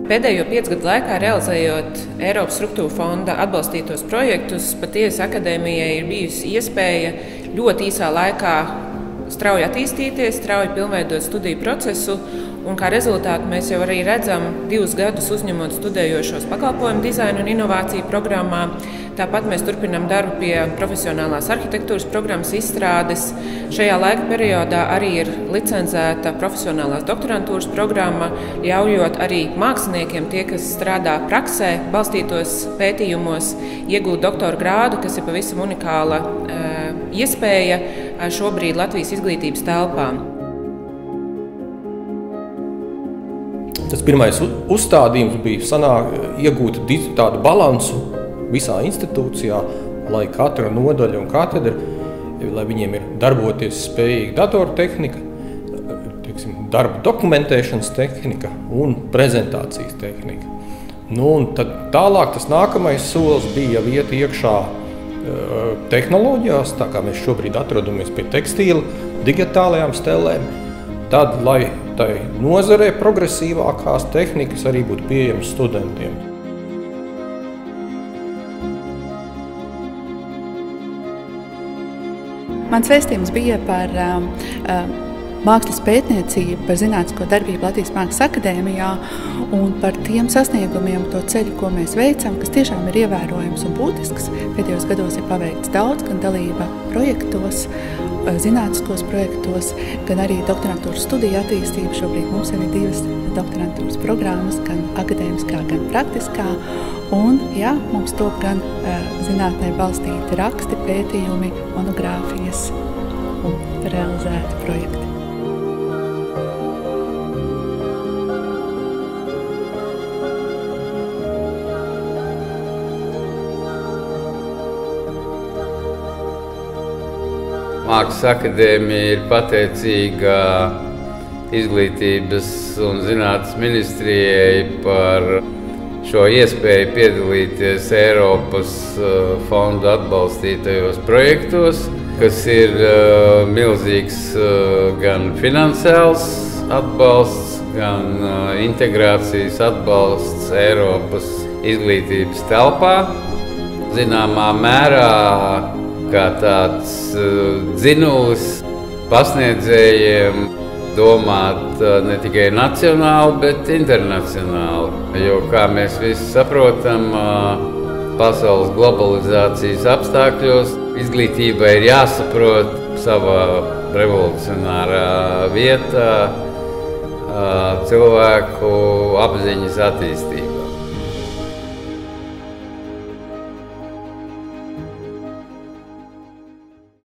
Pēdējo 5 gadu laikā realizējot Eiropas struktūra fonda atbalstītos projektus, patiesi akadēmijai ir bijusi iespēja ļoti īsā laikā strauji attīstīties, strauji pilnveidot studiju procesu, un kā rezultātu mēs jau arī redzam 2 gadus uzņemot studējošos pakalpojumu dizainu un inovāciju programmā. Tāpat mēs turpinām darbu pie profesionālās arhitektūras programmas izstrādes. Šajā laika periodā arī ir licencēta profesionālās doktorantūras programma, ļaujot arī māksliniekiem, tie, kas strādā praksē, balstītos pētījumos, iegūt doktora grādu, kas ir pavisam unikāla iespēja šobrīd Latvijas izglītības telpām. Tas pirmais uzstādījums bija iegūt tādu balansu visā institūcijā, lai katra nodaļa un katedra, lai viņiem ir darboties spējīga datortehnika, darba dokumentēšanas tehnika un prezentācijas tehnika. Un tad tālāk tas nākamais solis bija jau iet iekšā tehnoloģijās, tā kā mēs šobrīd atrodamies pie tekstīla, digitālajām stelēm, tad, lai tai nozarē progresīvākās tehnikas arī būtu pieejamas studentiem. Mans vēstījums bija par mākslas pētniecību, par zinātnisko darbību Latvijas Mākslas akadēmijā un par tiem sasniegumiem, to ceļu, ko mēs veicam, kas tiešām ir ievērojams un būtisks. Pēdējos gados ir paveikts daudz, gan dalība projektos, zinātniskos projektos, gan arī doktorantūras studiju attīstība. Šobrīd mums ir 2 doktorantūras programmas, gan akadēmiskā, gan praktiskā. Un, jā, mums top gan zinātnē balstīti raksti, pētījumi, monogrāfijas un realizēti projekti. Mākslas akadēmija ir pateicīga Izglītības un zinātnes ministrijai par šo iespēju piedalīties Eiropas fondu atbalstītajos projektos, kas ir milzīgs gan finansiāls atbalsts, gan integrācijas atbalsts Eiropas izglītības telpā. Zināmā mērā kā tāds dzinulis pasniedzējiem domāt ne tikai nacionāli, bet internacionāli. Jo, kā mēs visi saprotam, pasaules globalizācijas apstākļos izglītībai ir jāsaprot savā revolucionārā vietā cilvēku apziņas attīstība.